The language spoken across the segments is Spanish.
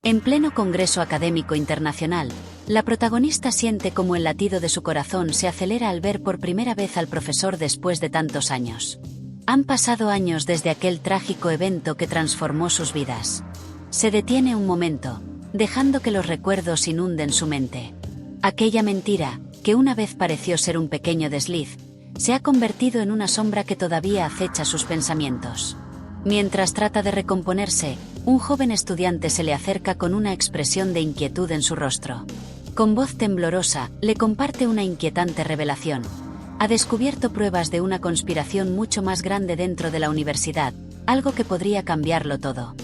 En pleno congreso académico internacional, la protagonista siente como el latido de su corazón se acelera al ver por primera vez al profesor después de tantos años. Han pasado años desde aquel trágico evento que transformó sus vidas. Se detiene un momento, dejando que los recuerdos inunden su mente. Aquella mentira, que una vez pareció ser un pequeño desliz, se ha convertido en una sombra que todavía acecha sus pensamientos. Mientras trata de recomponerse, un joven estudiante se le acerca con una expresión de inquietud en su rostro. Con voz temblorosa, le comparte una inquietante revelación. Ha descubierto pruebas de una conspiración mucho más grande dentro de la universidad, algo que podría cambiarlo todo.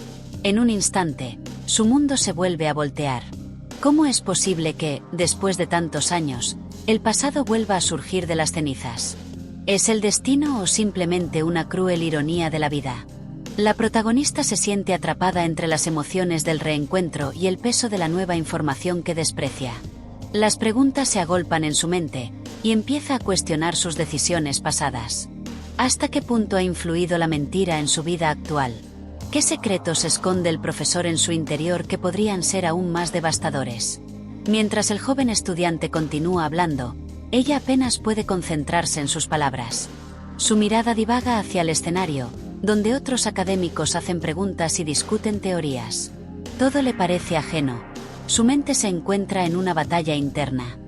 En un instante, su mundo se vuelve a voltear. ¿Cómo es posible que, después de tantos años, el pasado vuelva a surgir de las cenizas? ¿Es el destino o simplemente una cruel ironía de la vida? La protagonista se siente atrapada entre las emociones del reencuentro y el peso de la nueva información que desprecia. Las preguntas se agolpan en su mente, y empieza a cuestionar sus decisiones pasadas. ¿Hasta qué punto ha influido la mentira en su vida actual? ¿Qué secretos esconde el profesor en su interior que podrían ser aún más devastadores? Mientras el joven estudiante continúa hablando, ella apenas puede concentrarse en sus palabras. Su mirada divaga hacia el escenario, donde otros académicos hacen preguntas y discuten teorías. Todo le parece ajeno. Su mente se encuentra en una batalla interna.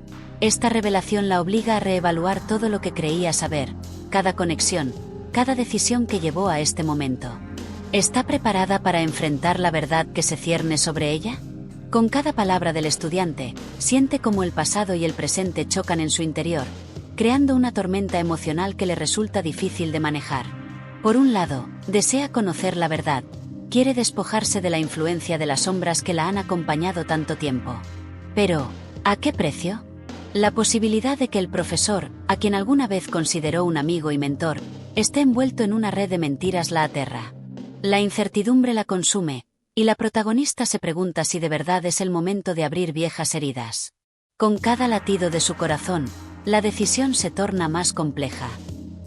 Esta revelación la obliga a reevaluar todo lo que creía saber, cada conexión, cada decisión que llevó a este momento. ¿Está preparada para enfrentar la verdad que se cierne sobre ella? Con cada palabra del estudiante, siente cómo el pasado y el presente chocan en su interior, creando una tormenta emocional que le resulta difícil de manejar. Por un lado, desea conocer la verdad, quiere despojarse de la influencia de las sombras que la han acompañado tanto tiempo. Pero, ¿a qué precio? La posibilidad de que el profesor, a quien alguna vez consideró un amigo y mentor, esté envuelto en una red de mentiras la aterra. La incertidumbre la consume, y la protagonista se pregunta si de verdad es el momento de abrir viejas heridas. Con cada latido de su corazón, la decisión se torna más compleja.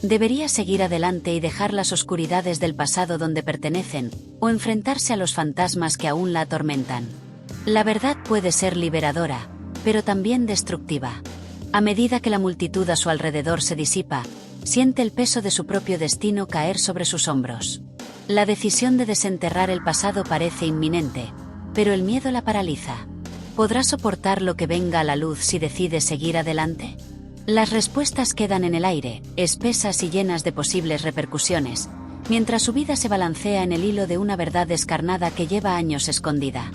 ¿Debería seguir adelante y dejar las oscuridades del pasado donde pertenecen, o enfrentarse a los fantasmas que aún la atormentan? La verdad puede ser liberadora, pero también destructiva. A medida que la multitud a su alrededor se disipa, siente el peso de su propio destino caer sobre sus hombros. La decisión de desenterrar el pasado parece inminente, pero el miedo la paraliza. ¿Podrá soportar lo que venga a la luz si decide seguir adelante? Las respuestas quedan en el aire, espesas y llenas de posibles repercusiones, mientras su vida se balancea en el hilo de una verdad descarnada que lleva años escondida.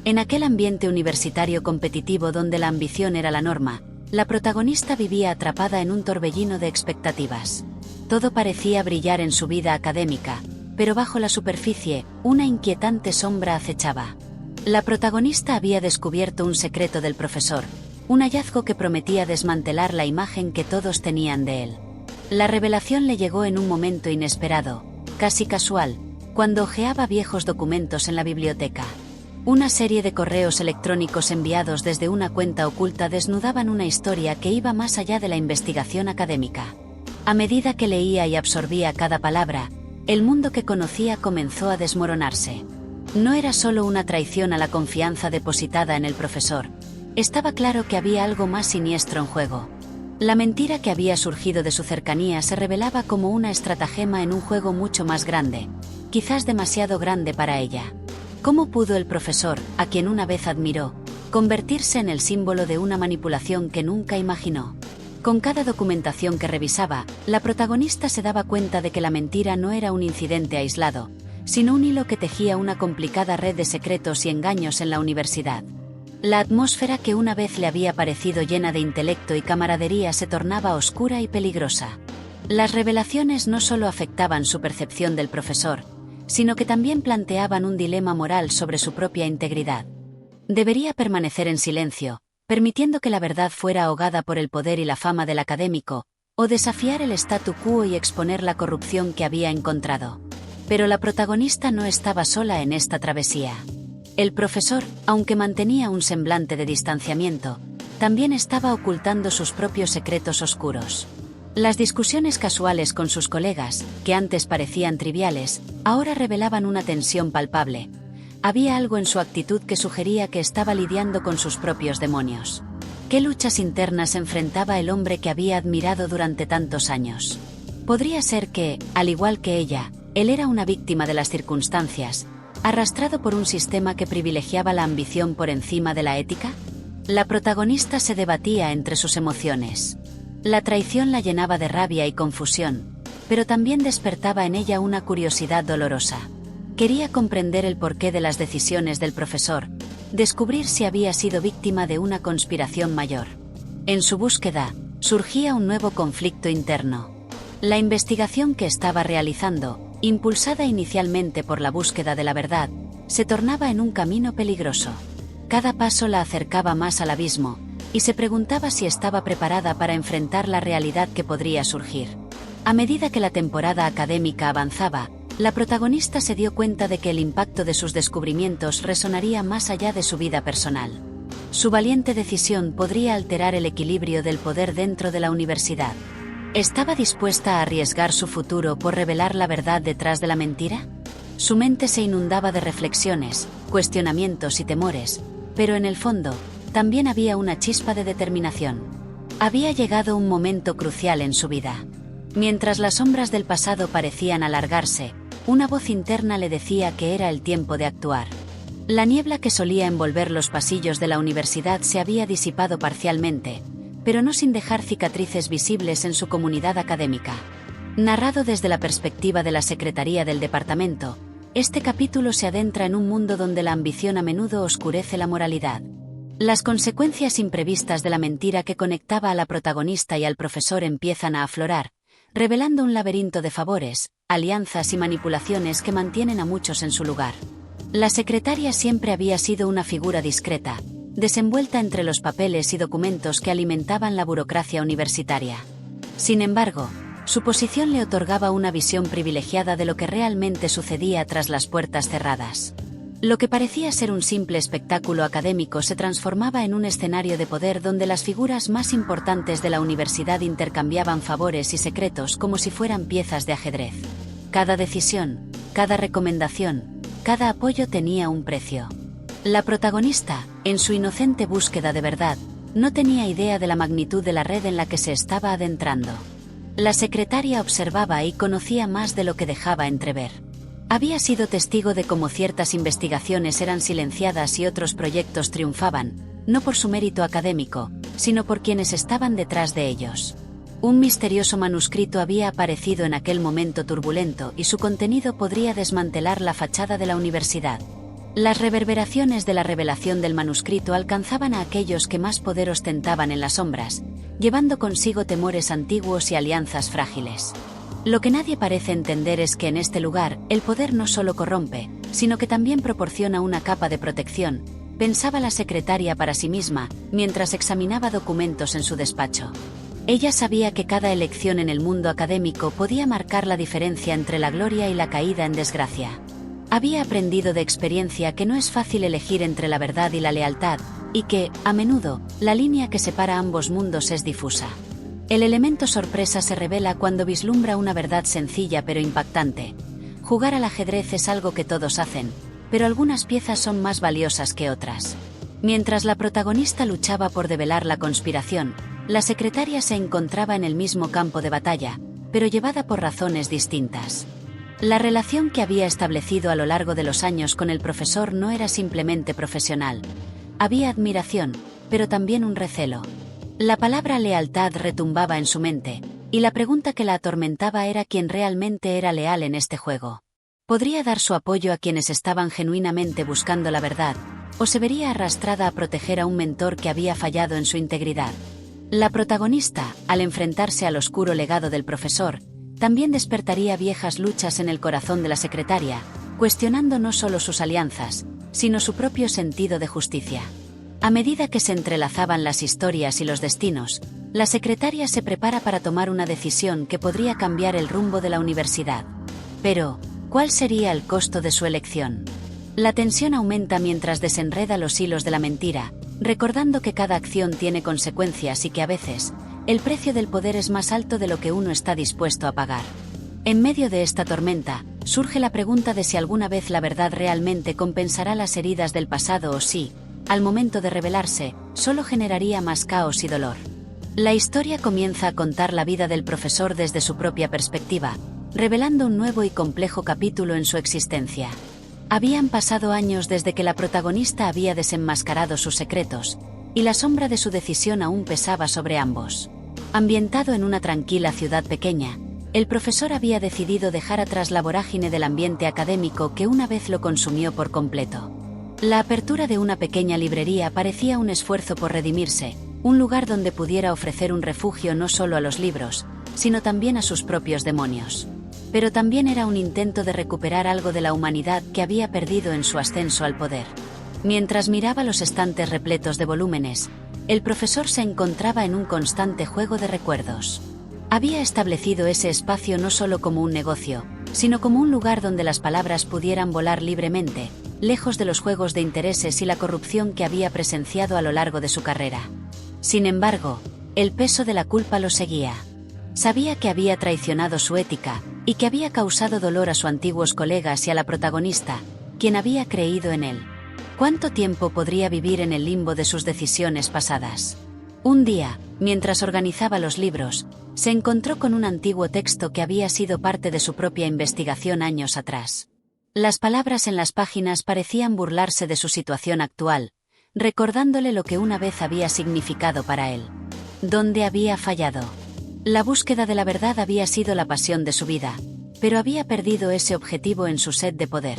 En aquel ambiente universitario competitivo donde la ambición era la norma, la protagonista vivía atrapada en un torbellino de expectativas. Todo parecía brillar en su vida académica, pero bajo la superficie, una inquietante sombra acechaba. La protagonista había descubierto un secreto del profesor, un hallazgo que prometía desmantelar la imagen que todos tenían de él. La revelación le llegó en un momento inesperado, casi casual, cuando hojeaba viejos documentos en la biblioteca. Una serie de correos electrónicos enviados desde una cuenta oculta desnudaban una historia que iba más allá de la investigación académica. A medida que leía y absorbía cada palabra, el mundo que conocía comenzó a desmoronarse. No era solo una traición a la confianza depositada en el profesor. Estaba claro que había algo más siniestro en juego. La mentira que había surgido de su cercanía se revelaba como una estratagema en un juego mucho más grande, quizás demasiado grande para ella. ¿Cómo pudo el profesor, a quien una vez admiró, convertirse en el símbolo de una manipulación que nunca imaginó? Con cada documentación que revisaba, la protagonista se daba cuenta de que la mentira no era un incidente aislado, sino un hilo que tejía una complicada red de secretos y engaños en la universidad. La atmósfera que una vez le había parecido llena de intelecto y camaradería se tornaba oscura y peligrosa. Las revelaciones no solo afectaban su percepción del profesor, sino que también planteaban un dilema moral sobre su propia integridad. Debería permanecer en silencio, permitiendo que la verdad fuera ahogada por el poder y la fama del académico, o desafiar el statu quo y exponer la corrupción que había encontrado. Pero la protagonista no estaba sola en esta travesía. El profesor, aunque mantenía un semblante de distanciamiento, también estaba ocultando sus propios secretos oscuros. Las discusiones casuales con sus colegas, que antes parecían triviales, ahora revelaban una tensión palpable. Había algo en su actitud que sugería que estaba lidiando con sus propios demonios. ¿Qué luchas internas enfrentaba el hombre que había admirado durante tantos años? Podría ser que, al igual que ella, él era una víctima de las circunstancias, arrastrado por un sistema que privilegiaba la ambición por encima de la ética. La protagonista se debatía entre sus emociones. La traición la llenaba de rabia y confusión, pero también despertaba en ella una curiosidad dolorosa. Quería comprender el porqué de las decisiones del profesor, descubrir si había sido víctima de una conspiración mayor. En su búsqueda, surgía un nuevo conflicto interno. La investigación que estaba realizando, impulsada inicialmente por la búsqueda de la verdad, se tornaba en un camino peligroso. Cada paso la acercaba más al abismo, y se preguntaba si estaba preparada para enfrentar la realidad que podría surgir. A medida que la temporada académica avanzaba, la protagonista se dio cuenta de que el impacto de sus descubrimientos resonaría más allá de su vida personal. Su valiente decisión podría alterar el equilibrio del poder dentro de la universidad. ¿Estaba dispuesta a arriesgar su futuro por revelar la verdad detrás de la mentira? Su mente se inundaba de reflexiones, cuestionamientos y temores, pero en el fondo, también había una chispa de determinación. Había llegado un momento crucial en su vida. Mientras las sombras del pasado parecían alargarse, una voz interna le decía que era el tiempo de actuar. La niebla que solía envolver los pasillos de la universidad se había disipado parcialmente, pero no sin dejar cicatrices visibles en su comunidad académica. Narrado desde la perspectiva de la secretaría del departamento, este capítulo se adentra en un mundo donde la ambición a menudo oscurece la moralidad. Las consecuencias imprevistas de la mentira que conectaba a la protagonista y al profesor empiezan a aflorar, revelando un laberinto de favores, alianzas y manipulaciones que mantienen a muchos en su lugar. La secretaria siempre había sido una figura discreta, desenvuelta entre los papeles y documentos que alimentaban la burocracia universitaria. Sin embargo, su posición le otorgaba una visión privilegiada de lo que realmente sucedía tras las puertas cerradas. Lo que parecía ser un simple espectáculo académico se transformaba en un escenario de poder donde las figuras más importantes de la universidad intercambiaban favores y secretos como si fueran piezas de ajedrez. Cada decisión, cada recomendación, cada apoyo tenía un precio. La protagonista, en su inocente búsqueda de verdad, no tenía idea de la magnitud de la red en la que se estaba adentrando. La secretaria observaba y conocía más de lo que dejaba entrever. Había sido testigo de cómo ciertas investigaciones eran silenciadas y otros proyectos triunfaban, no por su mérito académico, sino por quienes estaban detrás de ellos. Un misterioso manuscrito había aparecido en aquel momento turbulento y su contenido podría desmantelar la fachada de la universidad. Las reverberaciones de la revelación del manuscrito alcanzaban a aquellos que más poder ostentaban en las sombras, llevando consigo temores antiguos y alianzas frágiles. Lo que nadie parece entender es que en este lugar, el poder no solo corrompe, sino que también proporciona una capa de protección, pensaba la secretaria para sí misma, mientras examinaba documentos en su despacho. Ella sabía que cada elección en el mundo académico podía marcar la diferencia entre la gloria y la caída en desgracia. Había aprendido de experiencia que no es fácil elegir entre la verdad y la lealtad, y que, a menudo, la línea que separa ambos mundos es difusa. El elemento sorpresa se revela cuando vislumbra una verdad sencilla pero impactante. Jugar al ajedrez es algo que todos hacen, pero algunas piezas son más valiosas que otras. Mientras la protagonista luchaba por develar la conspiración, la secretaria se encontraba en el mismo campo de batalla, pero llevada por razones distintas. La relación que había establecido a lo largo de los años con el profesor no era simplemente profesional. Había admiración, pero también un recelo. La palabra lealtad retumbaba en su mente, y la pregunta que la atormentaba era quién realmente era leal en este juego. ¿Podría dar su apoyo a quienes estaban genuinamente buscando la verdad, o se vería arrastrada a proteger a un mentor que había fallado en su integridad? La protagonista, al enfrentarse al oscuro legado del profesor, también despertaría viejas luchas en el corazón de la secretaria, cuestionando no solo sus alianzas, sino su propio sentido de justicia. A medida que se entrelazaban las historias y los destinos, la secretaria se prepara para tomar una decisión que podría cambiar el rumbo de la universidad. Pero, ¿cuál sería el costo de su elección? La tensión aumenta mientras desenreda los hilos de la mentira, recordando que cada acción tiene consecuencias y que a veces, el precio del poder es más alto de lo que uno está dispuesto a pagar. En medio de esta tormenta, surge la pregunta de si alguna vez la verdad realmente compensará las heridas del pasado o si, al momento de revelarse, solo generaría más caos y dolor. La historia comienza a contar la vida del profesor desde su propia perspectiva, revelando un nuevo y complejo capítulo en su existencia. Habían pasado años desde que la protagonista había desenmascarado sus secretos, y la sombra de su decisión aún pesaba sobre ambos. Ambientado en una tranquila ciudad pequeña, el profesor había decidido dejar atrás la vorágine del ambiente académico que una vez lo consumió por completo. La apertura de una pequeña librería parecía un esfuerzo por redimirse, un lugar donde pudiera ofrecer un refugio no solo a los libros, sino también a sus propios demonios. Pero también era un intento de recuperar algo de la humanidad que había perdido en su ascenso al poder. Mientras miraba los estantes repletos de volúmenes, el profesor se encontraba en un constante juego de recuerdos. Había establecido ese espacio no solo como un negocio, sino como un lugar donde las palabras pudieran volar libremente, lejos de los juegos de intereses y la corrupción que había presenciado a lo largo de su carrera. Sin embargo, el peso de la culpa lo seguía. Sabía que había traicionado su ética, y que había causado dolor a sus antiguos colegas y a la protagonista, quien había creído en él. ¿Cuánto tiempo podría vivir en el limbo de sus decisiones pasadas? Un día, mientras organizaba los libros, se encontró con un antiguo texto que había sido parte de su propia investigación años atrás. Las palabras en las páginas parecían burlarse de su situación actual, recordándole lo que una vez había significado para él. ¿Dónde había fallado? La búsqueda de la verdad había sido la pasión de su vida, pero había perdido ese objetivo en su sed de poder.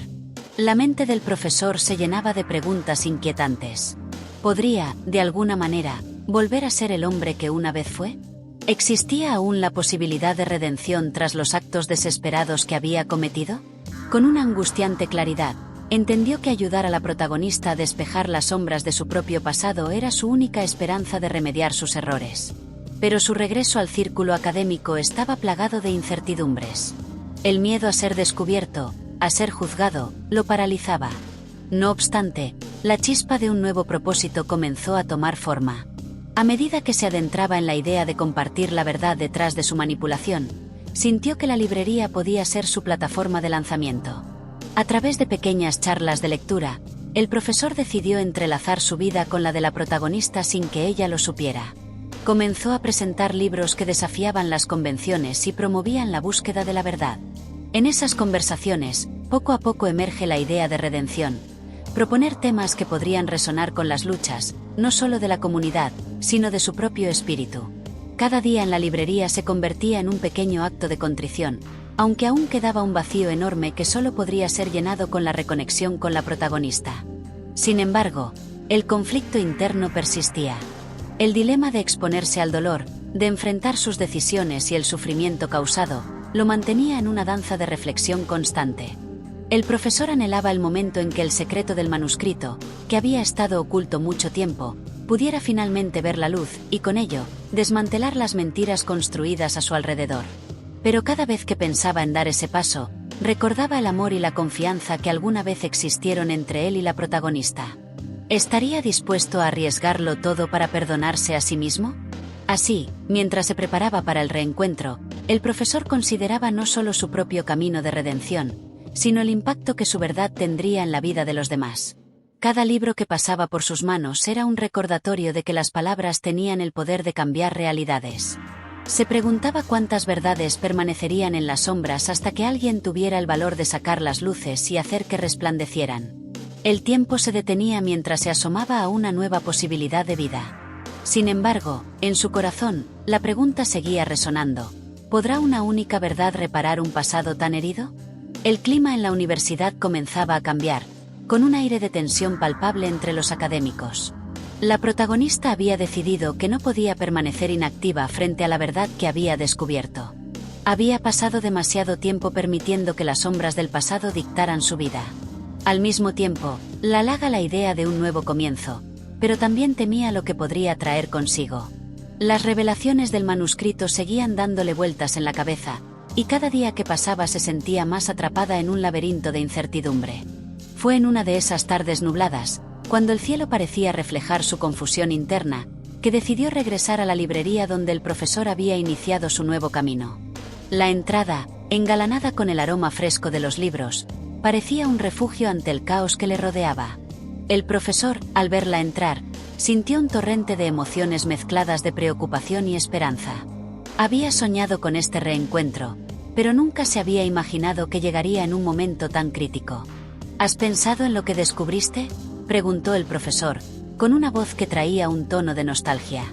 La mente del profesor se llenaba de preguntas inquietantes. ¿Podría, de alguna manera, volver a ser el hombre que una vez fue? ¿Existía aún la posibilidad de redención tras los actos desesperados que había cometido? Con una angustiante claridad, entendió que ayudar a la protagonista a despejar las sombras de su propio pasado era su única esperanza de remediar sus errores. Pero su regreso al círculo académico estaba plagado de incertidumbres. El miedo a ser descubierto, a ser juzgado, lo paralizaba. No obstante, la chispa de un nuevo propósito comenzó a tomar forma. A medida que se adentraba en la idea de compartir la verdad detrás de su manipulación, sintió que la librería podía ser su plataforma de lanzamiento. A través de pequeñas charlas de lectura, el profesor decidió entrelazar su vida con la de la protagonista sin que ella lo supiera. Comenzó a presentar libros que desafiaban las convenciones y promovían la búsqueda de la verdad. En esas conversaciones, poco a poco emerge la idea de redención. Proponer temas que podrían resonar con las luchas, no solo de la comunidad, sino de su propio espíritu. Cada día en la librería se convertía en un pequeño acto de contrición, aunque aún quedaba un vacío enorme que solo podría ser llenado con la reconexión con la protagonista. Sin embargo, el conflicto interno persistía. El dilema de exponerse al dolor, de enfrentar sus decisiones y el sufrimiento causado, lo mantenía en una danza de reflexión constante. El profesor anhelaba el momento en que el secreto del manuscrito, que había estado oculto mucho tiempo, pudiera finalmente ver la luz y, con ello, desmantelar las mentiras construidas a su alrededor. Pero cada vez que pensaba en dar ese paso, recordaba el amor y la confianza que alguna vez existieron entre él y la protagonista. ¿Estaría dispuesto a arriesgarlo todo para perdonarse a sí mismo? Así, mientras se preparaba para el reencuentro, el profesor consideraba no solo su propio camino de redención, sino el impacto que su verdad tendría en la vida de los demás. Cada libro que pasaba por sus manos era un recordatorio de que las palabras tenían el poder de cambiar realidades. Se preguntaba cuántas verdades permanecerían en las sombras hasta que alguien tuviera el valor de sacar las luces y hacer que resplandecieran. El tiempo se detenía mientras se asomaba a una nueva posibilidad de vida. Sin embargo, en su corazón, la pregunta seguía resonando. ¿Podrá una única verdad reparar un pasado tan herido? El clima en la universidad comenzaba a cambiar, con un aire de tensión palpable entre los académicos. La protagonista había decidido que no podía permanecer inactiva frente a la verdad que había descubierto. Había pasado demasiado tiempo permitiendo que las sombras del pasado dictaran su vida. Al mismo tiempo, la halaga la idea de un nuevo comienzo, pero también temía lo que podría traer consigo. Las revelaciones del manuscrito seguían dándole vueltas en la cabeza, y cada día que pasaba se sentía más atrapada en un laberinto de incertidumbre. Fue en una de esas tardes nubladas, cuando el cielo parecía reflejar su confusión interna, que decidió regresar a la librería donde el profesor había iniciado su nuevo camino. La entrada, engalanada con el aroma fresco de los libros, parecía un refugio ante el caos que le rodeaba. El profesor, al verla entrar, sintió un torrente de emociones mezcladas de preocupación y esperanza. Había soñado con este reencuentro, pero nunca se había imaginado que llegaría en un momento tan crítico. ¿Has pensado en lo que descubriste?, preguntó el profesor, con una voz que traía un tono de nostalgia.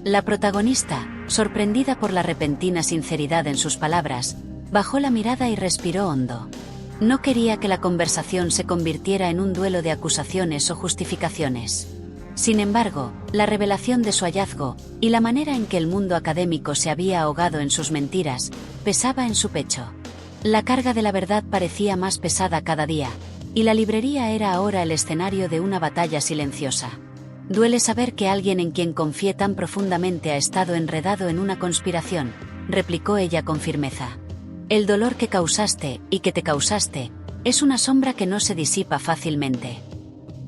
La protagonista, sorprendida por la repentina sinceridad en sus palabras, bajó la mirada y respiró hondo. No quería que la conversación se convirtiera en un duelo de acusaciones o justificaciones. Sin embargo, la revelación de su hallazgo, y la manera en que el mundo académico se había ahogado en sus mentiras, pesaba en su pecho. La carga de la verdad parecía más pesada cada día, y la librería era ahora el escenario de una batalla silenciosa. Duele saber que alguien en quien confié tan profundamente ha estado enredado en una conspiración, replicó ella con firmeza. El dolor que causaste, y que te causaste, es una sombra que no se disipa fácilmente.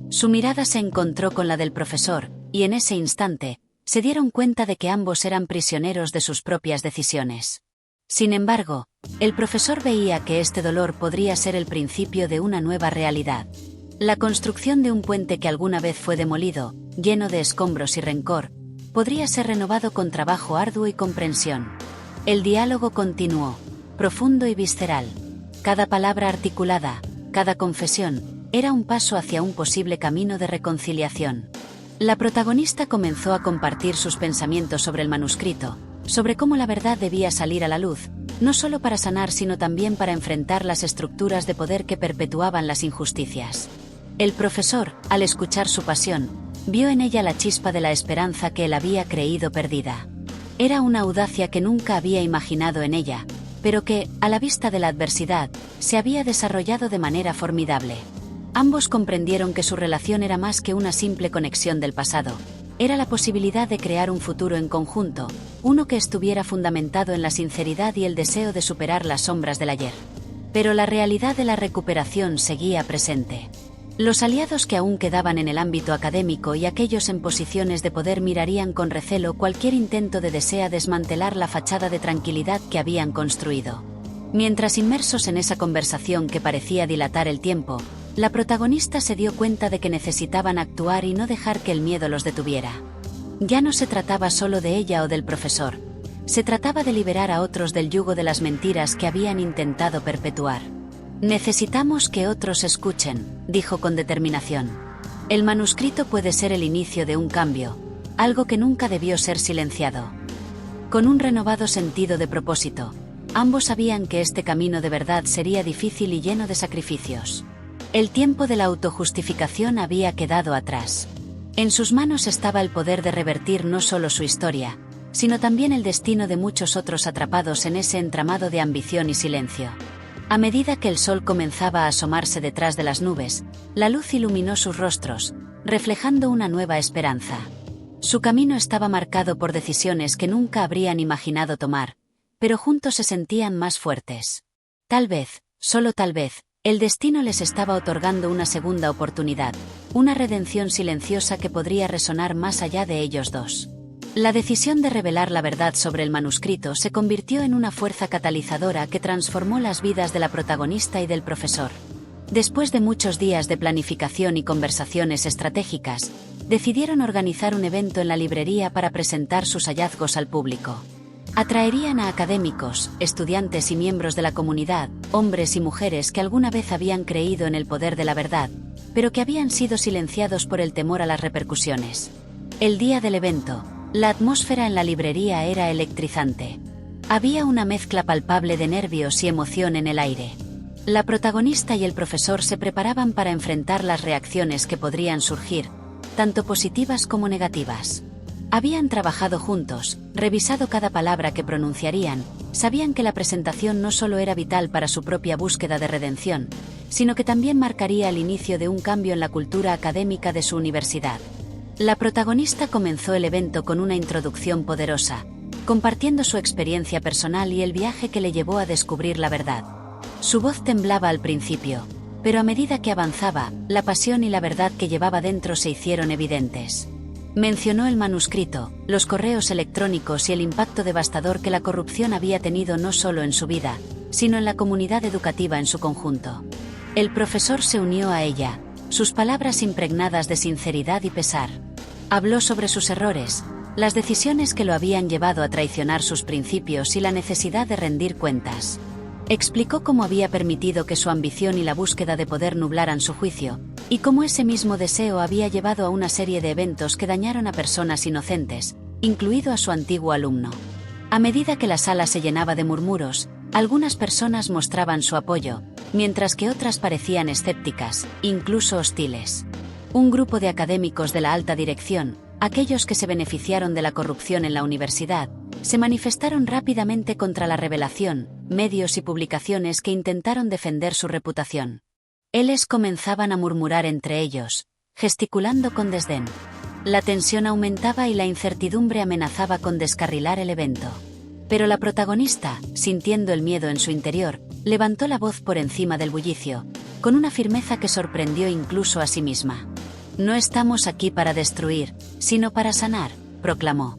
Su mirada se encontró con la del profesor, y en ese instante, se dieron cuenta de que ambos eran prisioneros de sus propias decisiones. Sin embargo, el profesor veía que este dolor podría ser el principio de una nueva realidad. La construcción de un puente que alguna vez fue demolido, lleno de escombros y rencor, podría ser renovado con trabajo arduo y comprensión. El diálogo continuó, profundo y visceral. Cada palabra articulada, cada confesión, era un paso hacia un posible camino de reconciliación. La protagonista comenzó a compartir sus pensamientos sobre el manuscrito, sobre cómo la verdad debía salir a la luz, no solo para sanar sino también para enfrentar las estructuras de poder que perpetuaban las injusticias. El profesor, al escuchar su pasión, vio en ella la chispa de la esperanza que él había creído perdida. Era una audacia que nunca había imaginado en ella, pero que, a la vista de la adversidad, se había desarrollado de manera formidable. Ambos comprendieron que su relación era más que una simple conexión del pasado. Era la posibilidad de crear un futuro en conjunto, uno que estuviera fundamentado en la sinceridad y el deseo de superar las sombras del ayer. Pero la realidad de la recuperación seguía presente. Los aliados que aún quedaban en el ámbito académico y aquellos en posiciones de poder mirarían con recelo cualquier intento de desmantelar la fachada de tranquilidad que habían construido. Mientras inmersos en esa conversación que parecía dilatar el tiempo, la protagonista se dio cuenta de que necesitaban actuar y no dejar que el miedo los detuviera. Ya no se trataba solo de ella o del profesor. Se trataba de liberar a otros del yugo de las mentiras que habían intentado perpetuar. Necesitamos que otros escuchen, dijo con determinación. El manuscrito puede ser el inicio de un cambio, algo que nunca debió ser silenciado. Con un renovado sentido de propósito, ambos sabían que este camino de verdad sería difícil y lleno de sacrificios. El tiempo de la autojustificación había quedado atrás. En sus manos estaba el poder de revertir no solo su historia, sino también el destino de muchos otros atrapados en ese entramado de ambición y silencio. A medida que el sol comenzaba a asomarse detrás de las nubes, la luz iluminó sus rostros, reflejando una nueva esperanza. Su camino estaba marcado por decisiones que nunca habrían imaginado tomar, pero juntos se sentían más fuertes. Tal vez, solo tal vez, el destino les estaba otorgando una segunda oportunidad, una redención silenciosa que podría resonar más allá de ellos dos. La decisión de revelar la verdad sobre el manuscrito se convirtió en una fuerza catalizadora que transformó las vidas de la protagonista y del profesor. Después de muchos días de planificación y conversaciones estratégicas, decidieron organizar un evento en la librería para presentar sus hallazgos al público. Atraerían a académicos, estudiantes y miembros de la comunidad, hombres y mujeres que alguna vez habían creído en el poder de la verdad, pero que habían sido silenciados por el temor a las repercusiones. El día del evento, la atmósfera en la librería era electrizante. Había una mezcla palpable de nervios y emoción en el aire. La protagonista y el profesor se preparaban para enfrentar las reacciones que podrían surgir, tanto positivas como negativas. Habían trabajado juntos, revisado cada palabra que pronunciarían, sabían que la presentación no solo era vital para su propia búsqueda de redención, sino que también marcaría el inicio de un cambio en la cultura académica de su universidad. La protagonista comenzó el evento con una introducción poderosa, compartiendo su experiencia personal y el viaje que le llevó a descubrir la verdad. Su voz temblaba al principio, pero a medida que avanzaba, la pasión y la verdad que llevaba dentro se hicieron evidentes. Mencionó el manuscrito, los correos electrónicos y el impacto devastador que la corrupción había tenido no solo en su vida, sino en la comunidad educativa en su conjunto. El profesor se unió a ella, sus palabras impregnadas de sinceridad y pesar. Habló sobre sus errores, las decisiones que lo habían llevado a traicionar sus principios y la necesidad de rendir cuentas. Explicó cómo había permitido que su ambición y la búsqueda de poder nublaran su juicio, y cómo ese mismo deseo había llevado a una serie de eventos que dañaron a personas inocentes, incluido a su antiguo alumno. A medida que la sala se llenaba de murmuros, algunas personas mostraban su apoyo, mientras que otras parecían escépticas, incluso hostiles. Un grupo de académicos de la alta dirección, aquellos que se beneficiaron de la corrupción en la universidad, se manifestaron rápidamente contra la revelación, medios y publicaciones que intentaron defender su reputación. Ellos comenzaban a murmurar entre ellos, gesticulando con desdén. La tensión aumentaba y la incertidumbre amenazaba con descarrilar el evento. Pero la protagonista, sintiendo el miedo en su interior, levantó la voz por encima del bullicio, con una firmeza que sorprendió incluso a sí misma. «No estamos aquí para destruir, sino para sanar», proclamó.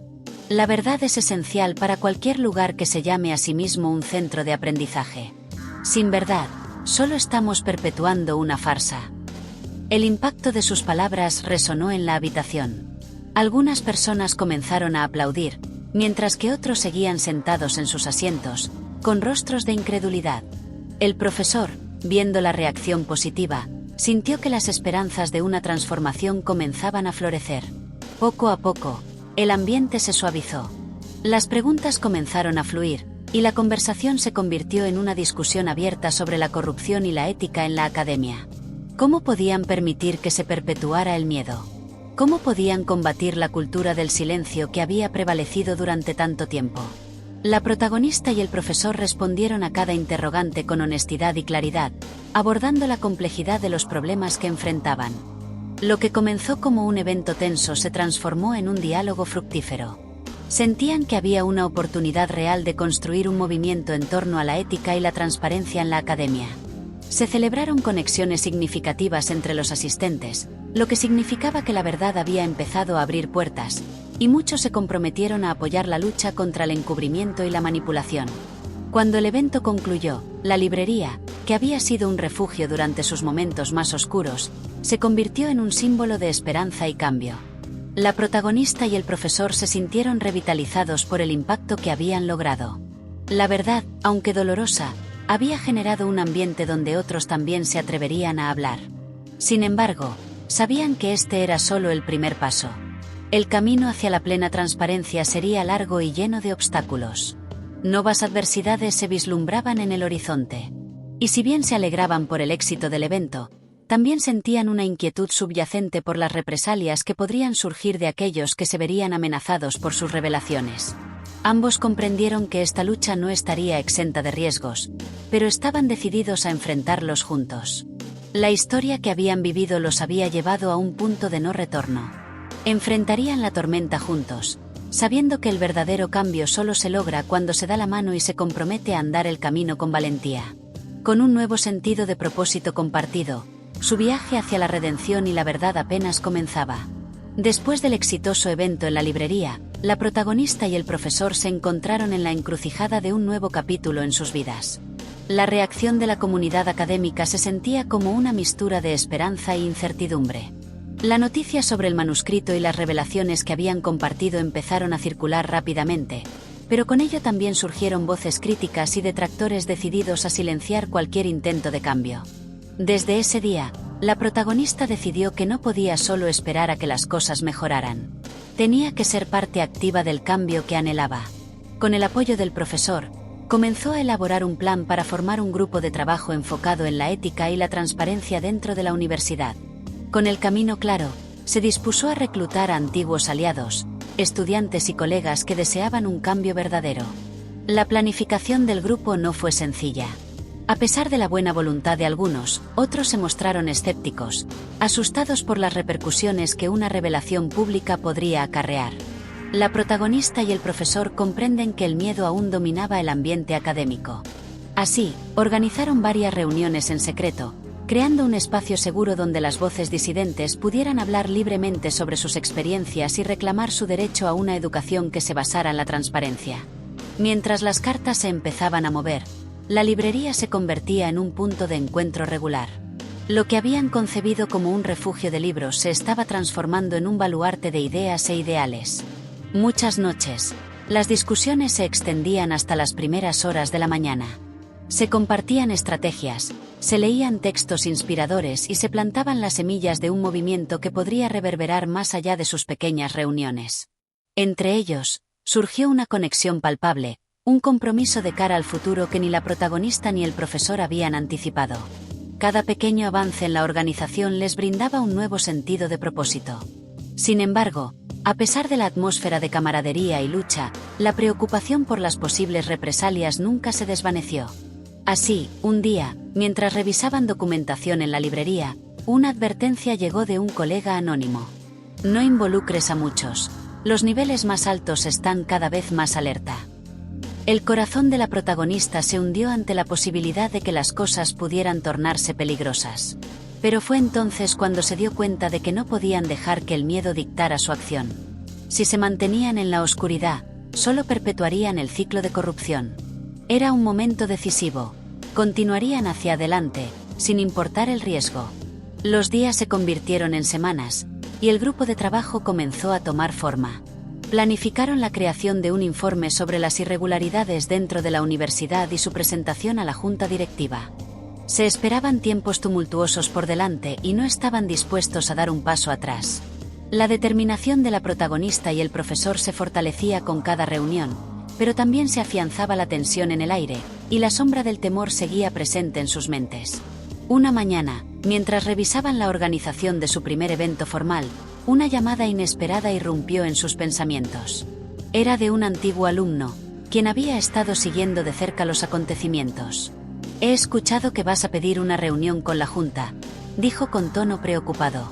«La verdad es esencial para cualquier lugar que se llame a sí mismo un centro de aprendizaje. Sin verdad, solo estamos perpetuando una farsa». El impacto de sus palabras resonó en la habitación. Algunas personas comenzaron a aplaudir, mientras que otros seguían sentados en sus asientos, con rostros de incredulidad. El profesor, viendo la reacción positiva, sintió que las esperanzas de una transformación comenzaban a florecer. Poco a poco, el ambiente se suavizó. Las preguntas comenzaron a fluir, y la conversación se convirtió en una discusión abierta sobre la corrupción y la ética en la academia. ¿Cómo podían permitir que se perpetuara el miedo? ¿Cómo podían combatir la cultura del silencio que había prevalecido durante tanto tiempo? La protagonista y el profesor respondieron a cada interrogante con honestidad y claridad, abordando la complejidad de los problemas que enfrentaban. Lo que comenzó como un evento tenso se transformó en un diálogo fructífero. Sentían que había una oportunidad real de construir un movimiento en torno a la ética y la transparencia en la academia. Se celebraron conexiones significativas entre los asistentes, lo que significaba que la verdad había empezado a abrir puertas, y muchos se comprometieron a apoyar la lucha contra el encubrimiento y la manipulación. Cuando el evento concluyó, la librería, que había sido un refugio durante sus momentos más oscuros, se convirtió en un símbolo de esperanza y cambio. La protagonista y el profesor se sintieron revitalizados por el impacto que habían logrado. La verdad, aunque dolorosa, había generado un ambiente donde otros también se atreverían a hablar. Sin embargo, sabían que este era solo el primer paso. El camino hacia la plena transparencia sería largo y lleno de obstáculos. Nuevas adversidades se vislumbraban en el horizonte. Y si bien se alegraban por el éxito del evento, también sentían una inquietud subyacente por las represalias que podrían surgir de aquellos que se verían amenazados por sus revelaciones. Ambos comprendieron que esta lucha no estaría exenta de riesgos, pero estaban decididos a enfrentarlos juntos. La historia que habían vivido los había llevado a un punto de no retorno. Enfrentarían la tormenta juntos, sabiendo que el verdadero cambio solo se logra cuando se da la mano y se compromete a andar el camino con valentía. Con un nuevo sentido de propósito compartido, su viaje hacia la redención y la verdad apenas comenzaba. Después del exitoso evento en la librería, la protagonista y el profesor se encontraron en la encrucijada de un nuevo capítulo en sus vidas. La reacción de la comunidad académica se sentía como una mistura de esperanza e incertidumbre. La noticia sobre el manuscrito y las revelaciones que habían compartido empezaron a circular rápidamente, pero con ello también surgieron voces críticas y detractores decididos a silenciar cualquier intento de cambio. Desde ese día, la protagonista decidió que no podía solo esperar a que las cosas mejoraran. Tenía que ser parte activa del cambio que anhelaba. Con el apoyo del profesor, comenzó a elaborar un plan para formar un grupo de trabajo enfocado en la ética y la transparencia dentro de la universidad. Con el camino claro, se dispuso a reclutar a antiguos aliados, estudiantes y colegas que deseaban un cambio verdadero. La planificación del grupo no fue sencilla. A pesar de la buena voluntad de algunos, otros se mostraron escépticos, asustados por las repercusiones que una revelación pública podría acarrear. La protagonista y el profesor comprenden que el miedo aún dominaba el ambiente académico. Así, organizaron varias reuniones en secreto, creando un espacio seguro donde las voces disidentes pudieran hablar libremente sobre sus experiencias y reclamar su derecho a una educación que se basara en la transparencia. Mientras las cartas se empezaban a mover, La librería se convertía en un punto de encuentro regular. Lo que habían concebido como un refugio de libros se estaba transformando en un baluarte de ideas e ideales. Muchas noches, las discusiones se extendían hasta las primeras horas de la mañana. Se compartían estrategias, se leían textos inspiradores y se plantaban las semillas de un movimiento que podría reverberar más allá de sus pequeñas reuniones. Entre ellos, surgió una conexión palpable, un compromiso de cara al futuro que ni la protagonista ni el profesor habían anticipado. Cada pequeño avance en la organización les brindaba un nuevo sentido de propósito. Sin embargo, a pesar de la atmósfera de camaradería y lucha, la preocupación por las posibles represalias nunca se desvaneció. Así, un día, mientras revisaban documentación en la librería, una advertencia llegó de un colega anónimo. No involucres a muchos. Los niveles más altos están cada vez más alerta. El corazón de la protagonista se hundió ante la posibilidad de que las cosas pudieran tornarse peligrosas. Pero fue entonces cuando se dio cuenta de que no podían dejar que el miedo dictara su acción. Si se mantenían en la oscuridad, solo perpetuarían el ciclo de corrupción. Era un momento decisivo. Continuarían hacia adelante, sin importar el riesgo. Los días se convirtieron en semanas, y el grupo de trabajo comenzó a tomar forma. Planificaron la creación de un informe sobre las irregularidades dentro de la universidad y su presentación a la junta directiva. Se esperaban tiempos tumultuosos por delante y no estaban dispuestos a dar un paso atrás. La determinación de la protagonista y el profesor se fortalecía con cada reunión, pero también se afianzaba la tensión en el aire, y la sombra del temor seguía presente en sus mentes. Una mañana, mientras revisaban la organización de su primer evento formal, una llamada inesperada irrumpió en sus pensamientos. Era de un antiguo alumno, quien había estado siguiendo de cerca los acontecimientos. «He escuchado que vas a pedir una reunión con la Junta», dijo con tono preocupado.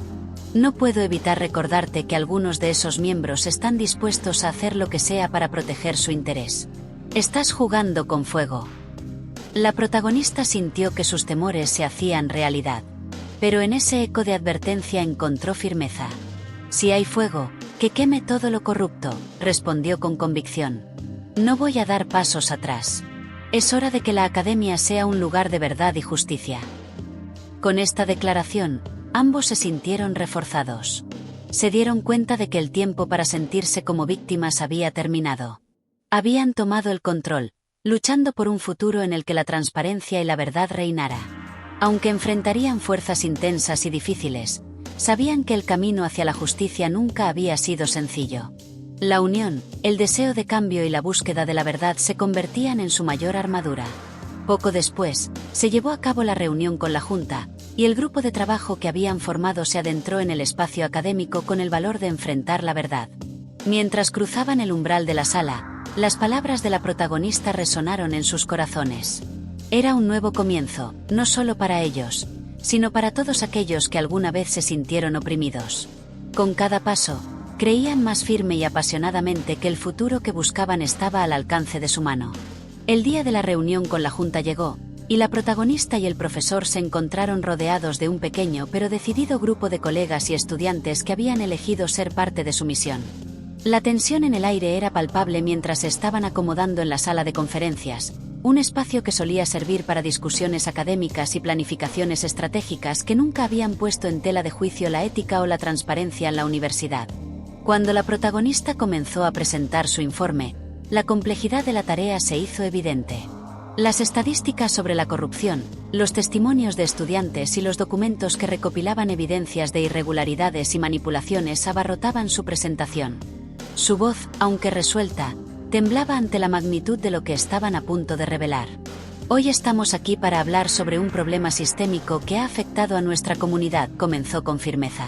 «No puedo evitar recordarte que algunos de esos miembros están dispuestos a hacer lo que sea para proteger su interés. Estás jugando con fuego». La protagonista sintió que sus temores se hacían realidad. Pero en ese eco de advertencia encontró firmeza. «Si hay fuego, que queme todo lo corrupto», respondió con convicción. «No voy a dar pasos atrás. Es hora de que la academia sea un lugar de verdad y justicia». Con esta declaración, ambos se sintieron reforzados. Se dieron cuenta de que el tiempo para sentirse como víctimas había terminado. Habían tomado el control, luchando por un futuro en el que la transparencia y la verdad reinara. Aunque enfrentarían fuerzas intensas y difíciles, sabían que el camino hacia la justicia nunca había sido sencillo. La unión, el deseo de cambio y la búsqueda de la verdad se convertían en su mayor armadura. Poco después, se llevó a cabo la reunión con la Junta, y el grupo de trabajo que habían formado se adentró en el espacio académico con el valor de enfrentar la verdad. Mientras cruzaban el umbral de la sala, las palabras de la protagonista resonaron en sus corazones. Era un nuevo comienzo, no solo para ellos, sino para todos aquellos que alguna vez se sintieron oprimidos. Con cada paso, creían más firme y apasionadamente que el futuro que buscaban estaba al alcance de su mano. El día de la reunión con la Junta llegó, y la protagonista y el profesor se encontraron rodeados de un pequeño pero decidido grupo de colegas y estudiantes que habían elegido ser parte de su misión. La tensión en el aire era palpable mientras se estaban acomodando en la sala de conferencias, un espacio que solía servir para discusiones académicas y planificaciones estratégicas que nunca habían puesto en tela de juicio la ética o la transparencia en la universidad. Cuando la protagonista comenzó a presentar su informe, la complejidad de la tarea se hizo evidente. Las estadísticas sobre la corrupción, los testimonios de estudiantes y los documentos que recopilaban evidencias de irregularidades y manipulaciones abarrotaban su presentación. Su voz, aunque resuelta, temblaba ante la magnitud de lo que estaban a punto de revelar. «Hoy estamos aquí para hablar sobre un problema sistémico que ha afectado a nuestra comunidad», comenzó con firmeza.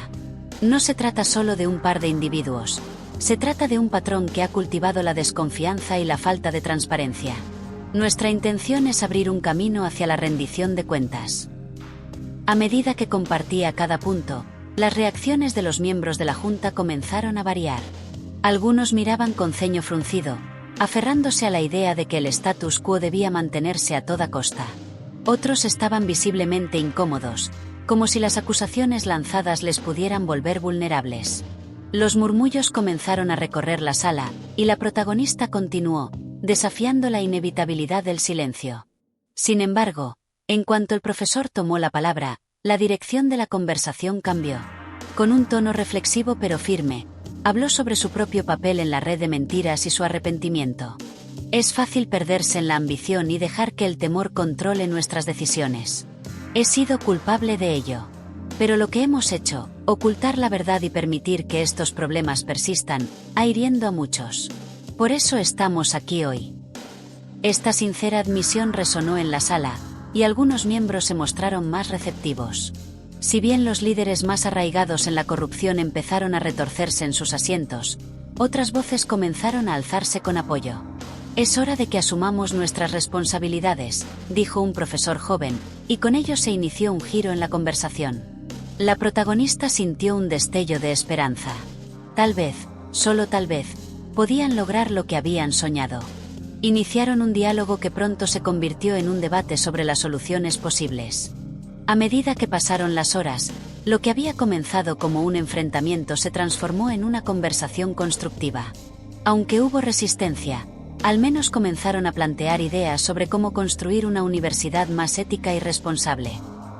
«No se trata solo de un par de individuos. Se trata de un patrón que ha cultivado la desconfianza y la falta de transparencia. Nuestra intención es abrir un camino hacia la rendición de cuentas». A medida que compartía cada punto, las reacciones de los miembros de la Junta comenzaron a variar. Algunos miraban con ceño fruncido, aferrándose a la idea de que el status quo debía mantenerse a toda costa. Otros estaban visiblemente incómodos, como si las acusaciones lanzadas les pudieran volver vulnerables. Los murmullos comenzaron a recorrer la sala, y la protagonista continuó, desafiando la inevitabilidad del silencio. Sin embargo, en cuanto el profesor tomó la palabra, la dirección de la conversación cambió. Con un tono reflexivo pero firme, habló sobre su propio papel en la red de mentiras y su arrepentimiento. Es fácil perderse en la ambición y dejar que el temor controle nuestras decisiones. He sido culpable de ello. Pero lo que hemos hecho, ocultar la verdad y permitir que estos problemas persistan, ha hiriendo a muchos. Por eso estamos aquí hoy. Esta sincera admisión resonó en la sala, y algunos miembros se mostraron más receptivos. Si bien los líderes más arraigados en la corrupción empezaron a retorcerse en sus asientos, otras voces comenzaron a alzarse con apoyo. Es hora de que asumamos nuestras responsabilidades, dijo un profesor joven, y con ello se inició un giro en la conversación. La protagonista sintió un destello de esperanza. Tal vez, solo tal vez, podían lograr lo que habían soñado. Iniciaron un diálogo que pronto se convirtió en un debate sobre las soluciones posibles. A medida que pasaron las horas, lo que había comenzado como un enfrentamiento se transformó en una conversación constructiva. Aunque hubo resistencia, al menos comenzaron a plantear ideas sobre cómo construir una universidad más ética y responsable.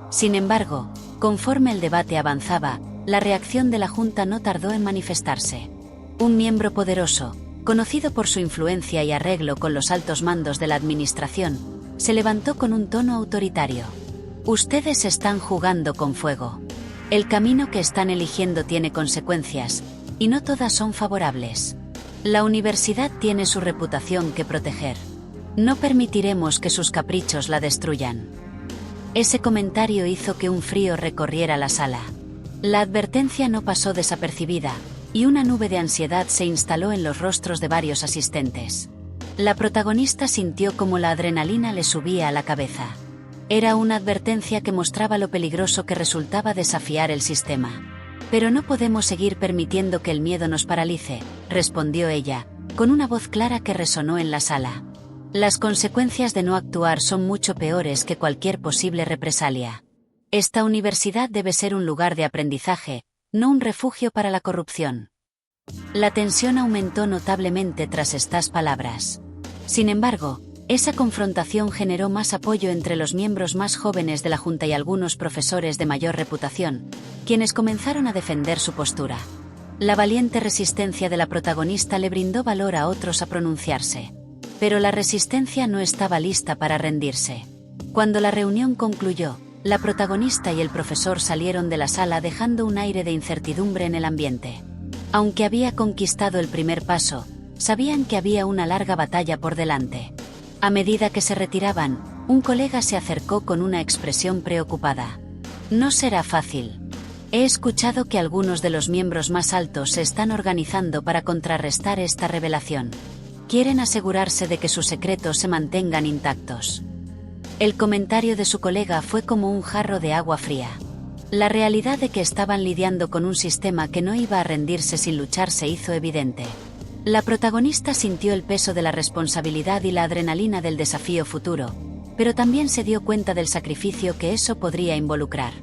Sin embargo, conforme el debate avanzaba, la reacción de la Junta no tardó en manifestarse. Un miembro poderoso, conocido por su influencia y arreglo con los altos mandos de la administración, se levantó con un tono autoritario. Ustedes están jugando con fuego. El camino que están eligiendo tiene consecuencias, y no todas son favorables. La universidad tiene su reputación que proteger. No permitiremos que sus caprichos la destruyan. Ese comentario hizo que un frío recorriera la sala. La advertencia no pasó desapercibida, y una nube de ansiedad se instaló en los rostros de varios asistentes. La protagonista sintió como la adrenalina le subía a la cabeza. Era una advertencia que mostraba lo peligroso que resultaba desafiar el sistema. Pero no podemos seguir permitiendo que el miedo nos paralice, respondió ella, con una voz clara que resonó en la sala. Las consecuencias de no actuar son mucho peores que cualquier posible represalia. Esta universidad debe ser un lugar de aprendizaje, no un refugio para la corrupción. La tensión aumentó notablemente tras estas palabras. Sin embargo, esa confrontación generó más apoyo entre los miembros más jóvenes de la Junta y algunos profesores de mayor reputación, quienes comenzaron a defender su postura. La valiente resistencia de la protagonista le brindó valor a otros a pronunciarse. Pero la resistencia no estaba lista para rendirse. Cuando la reunión concluyó, la protagonista y el profesor salieron de la sala dejando un aire de incertidumbre en el ambiente. Aunque había conquistado el primer paso, sabían que había una larga batalla por delante. A medida que se retiraban, un colega se acercó con una expresión preocupada. No será fácil. He escuchado que algunos de los miembros más altos se están organizando para contrarrestar esta revelación. Quieren asegurarse de que sus secretos se mantengan intactos. El comentario de su colega fue como un jarro de agua fría. La realidad de que estaban lidiando con un sistema que no iba a rendirse sin luchar se hizo evidente. La protagonista sintió el peso de la responsabilidad y la adrenalina del desafío futuro, pero también se dio cuenta del sacrificio que eso podría involucrar.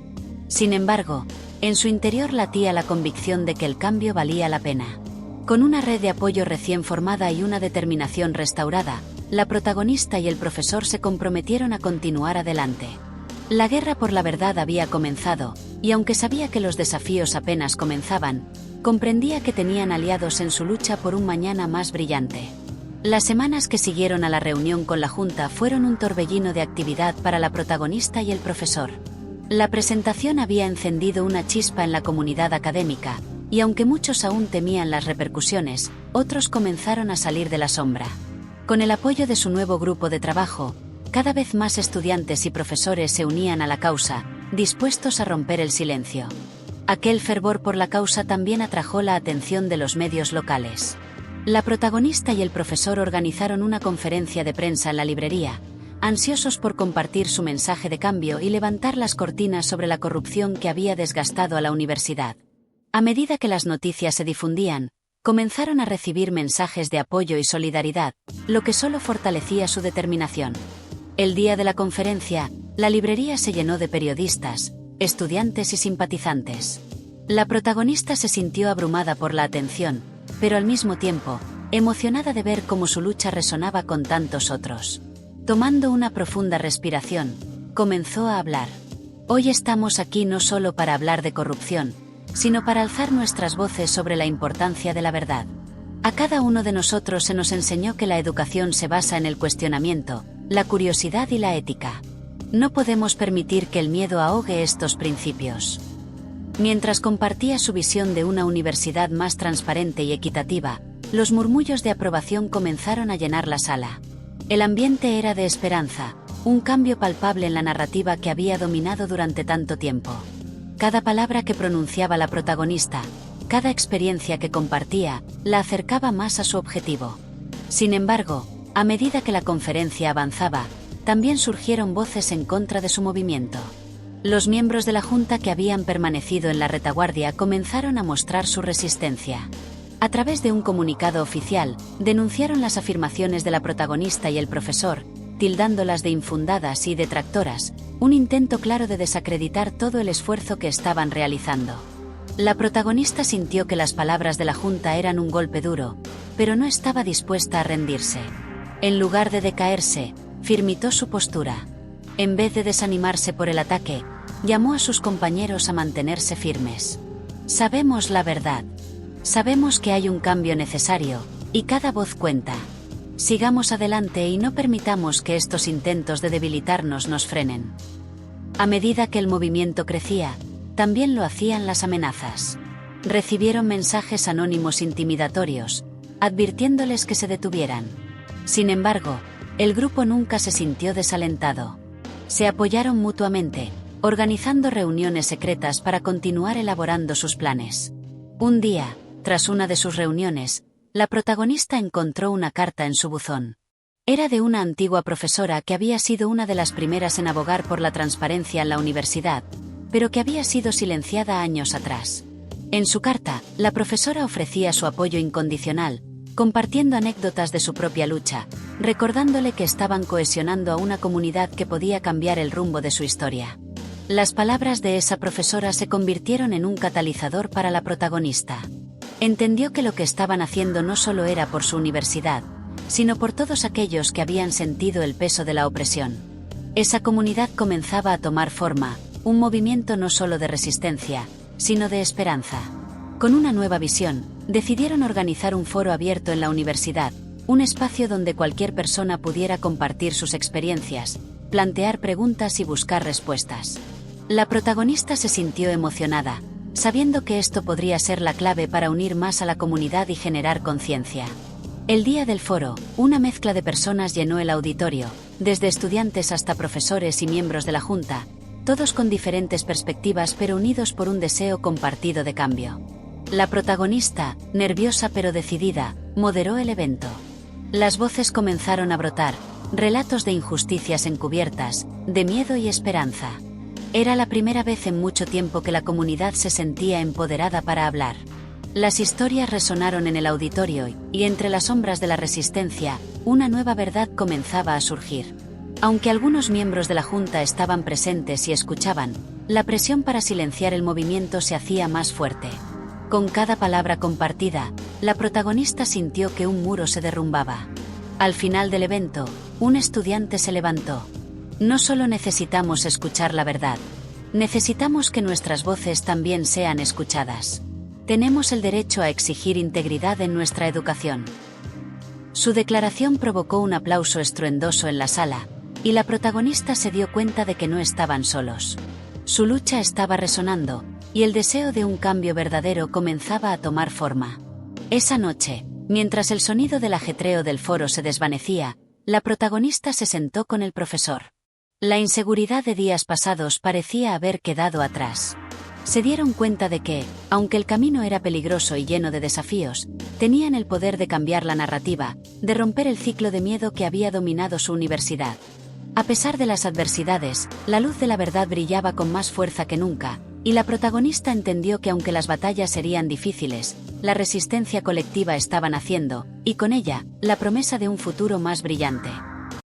Sin embargo, en su interior latía la convicción de que el cambio valía la pena. Con una red de apoyo recién formada y una determinación restaurada, la protagonista y el profesor se comprometieron a continuar adelante. La guerra por la verdad había comenzado, y aunque sabía que los desafíos apenas comenzaban, comprendía que tenían aliados en su lucha por un mañana más brillante. Las semanas que siguieron a la reunión con la Junta fueron un torbellino de actividad para la protagonista y el profesor. La presentación había encendido una chispa en la comunidad académica, y aunque muchos aún temían las repercusiones, otros comenzaron a salir de la sombra. Con el apoyo de su nuevo grupo de trabajo, cada vez más estudiantes y profesores se unían a la causa, dispuestos a romper el silencio. Aquel fervor por la causa también atrajo la atención de los medios locales. La protagonista y el profesor organizaron una conferencia de prensa en la librería, ansiosos por compartir su mensaje de cambio y levantar las cortinas sobre la corrupción que había desgastado a la universidad. A medida que las noticias se difundían, comenzaron a recibir mensajes de apoyo y solidaridad, lo que solo fortalecía su determinación. El día de la conferencia, la librería se llenó de periodistas, estudiantes y simpatizantes. La protagonista se sintió abrumada por la atención, pero al mismo tiempo, emocionada de ver cómo su lucha resonaba con tantos otros. Tomando una profunda respiración, comenzó a hablar. Hoy estamos aquí no solo para hablar de corrupción, sino para alzar nuestras voces sobre la importancia de la verdad. A cada uno de nosotros se nos enseñó que la educación se basa en el cuestionamiento, la curiosidad y la ética. No podemos permitir que el miedo ahogue estos principios. Mientras compartía su visión de una universidad más transparente y equitativa, los murmullos de aprobación comenzaron a llenar la sala. El ambiente era de esperanza, un cambio palpable en la narrativa que había dominado durante tanto tiempo. Cada palabra que pronunciaba la protagonista, cada experiencia que compartía, la acercaba más a su objetivo. Sin embargo, a medida que la conferencia avanzaba, también surgieron voces en contra de su movimiento. Los miembros de la Junta que habían permanecido en la retaguardia comenzaron a mostrar su resistencia. A través de un comunicado oficial, denunciaron las afirmaciones de la protagonista y el profesor, tildándolas de infundadas y detractoras, un intento claro de desacreditar todo el esfuerzo que estaban realizando. La protagonista sintió que las palabras de la Junta eran un golpe duro, pero no estaba dispuesta a rendirse. En lugar de decaerse, firmó su postura. En vez de desanimarse por el ataque, llamó a sus compañeros a mantenerse firmes. Sabemos la verdad. Sabemos que hay un cambio necesario, y cada voz cuenta. Sigamos adelante y no permitamos que estos intentos de debilitarnos nos frenen. A medida que el movimiento crecía, también lo hacían las amenazas. Recibieron mensajes anónimos intimidatorios, advirtiéndoles que se detuvieran. Sin embargo, el grupo nunca se sintió desalentado. Se apoyaron mutuamente, organizando reuniones secretas para continuar elaborando sus planes. Un día, tras una de sus reuniones, la protagonista encontró una carta en su buzón. Era de una antigua profesora que había sido una de las primeras en abogar por la transparencia en la universidad, pero que había sido silenciada años atrás. En su carta, la profesora ofrecía su apoyo incondicional, compartiendo anécdotas de su propia lucha, recordándole que estaban cohesionando a una comunidad que podía cambiar el rumbo de su historia. Las palabras de esa profesora se convirtieron en un catalizador para la protagonista. Entendió que lo que estaban haciendo no solo era por su universidad, sino por todos aquellos que habían sentido el peso de la opresión. Esa comunidad comenzaba a tomar forma, un movimiento no solo de resistencia, sino de esperanza. Con una nueva visión, decidieron organizar un foro abierto en la universidad, un espacio donde cualquier persona pudiera compartir sus experiencias, plantear preguntas y buscar respuestas. La protagonista se sintió emocionada, sabiendo que esto podría ser la clave para unir más a la comunidad y generar conciencia. El día del foro, una mezcla de personas llenó el auditorio, desde estudiantes hasta profesores y miembros de la Junta, todos con diferentes perspectivas pero unidos por un deseo compartido de cambio. La protagonista, nerviosa pero decidida, moderó el evento. Las voces comenzaron a brotar, relatos de injusticias encubiertas, de miedo y esperanza. Era la primera vez en mucho tiempo que la comunidad se sentía empoderada para hablar. Las historias resonaron en el auditorio y entre las sombras de la resistencia, una nueva verdad comenzaba a surgir. Aunque algunos miembros de la Junta estaban presentes y escuchaban, la presión para silenciar el movimiento se hacía más fuerte. Con cada palabra compartida, la protagonista sintió que un muro se derrumbaba. Al final del evento, un estudiante se levantó. No solo necesitamos escuchar la verdad, necesitamos que nuestras voces también sean escuchadas. Tenemos el derecho a exigir integridad en nuestra educación. Su declaración provocó un aplauso estruendoso en la sala, y la protagonista se dio cuenta de que no estaban solos. Su lucha estaba resonando, y el deseo de un cambio verdadero comenzaba a tomar forma. Esa noche, mientras el sonido del ajetreo del foro se desvanecía, la protagonista se sentó con el profesor. La inseguridad de días pasados parecía haber quedado atrás. Se dieron cuenta de que, aunque el camino era peligroso y lleno de desafíos, tenían el poder de cambiar la narrativa, de romper el ciclo de miedo que había dominado su universidad. A pesar de las adversidades, la luz de la verdad brillaba con más fuerza que nunca, y la protagonista entendió que aunque las batallas serían difíciles, la resistencia colectiva estaba naciendo, y con ella, la promesa de un futuro más brillante.